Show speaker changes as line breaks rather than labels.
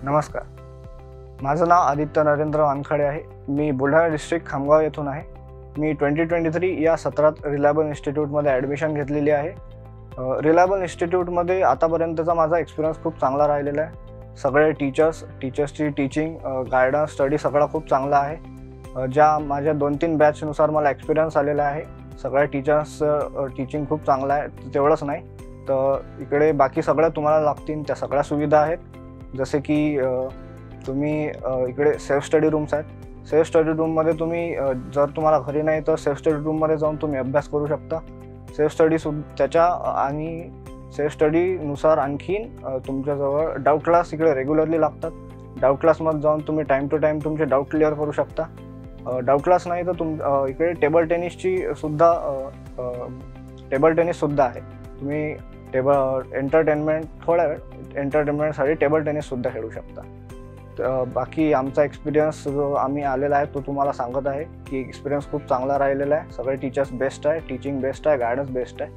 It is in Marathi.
नमस्कार, माझं नाव आदित्य नरेंद्र वानखडे आहे. मी बुलढाणा डिस्ट्रिक्ट खामगाव येथून आहे. मी 2023 या सत्रात रिलायबल इन्स्टिट्यूटमध्ये ॲडमिशन घेतलेली आहे. रिलायबल इन्स्टिट्यूटमध्ये आतापर्यंतचा माझा एक्सपिरियन्स खूप चांगला राहिलेला आहे. सगळे टीचर्सची टीचिंग, गायडन्स, स्टडी सगळा खूप चांगला आहे. ज्या माझ्या 2-3 बॅचनुसार मला एक्सपिरियन्स आलेला आहे. सगळ्या टीचर्सचं टीचिंग खूप चांगलं आहे. तेवढंच नाही तर इकडे बाकी सगळ्या तुम्हाला लागतील त्या सगळ्या सुविधा आहेत. जसे की तुम्ही इकडे सेल्फ स्टडी रूम्स आहेत. सेल्फ स्टडी रूममध्ये तुम्ही जर तुम्हाला घरी नाही तर सेल्फ स्टडी रूममध्ये जाऊन तुम्ही अभ्यास करू शकता. सेल्फ स्टडी त्याच्या आणि सेल्फ स्टडीनुसार आणखीन तुमच्याजवळ डाऊट क्लास इकडे रेग्युलरली लागतात. डाऊट क्लासमध्ये जाऊन तुम्ही टाईम टू टाईम तुमचे डाऊट क्लिअर करू शकता. डाऊट क्लास नाही तर इकडे टेबल टेनिस सुद्धा आहे. तुम्ही एंटरटेनमेंटसाठी टेबल टेनिससुद्धा खेळू शकता. बाकी आमचा एक्सपिरियन्स जो आम्ही आलेला आहे तो तुम्हाला सांगत आहे की एक्सपिरियन्स खूप चांगला राहिलेला आहे. सगळे टीचर्स बेस्ट आहे, टीचिंग बेस्ट आहे, गायडन्स बेस्ट आहे.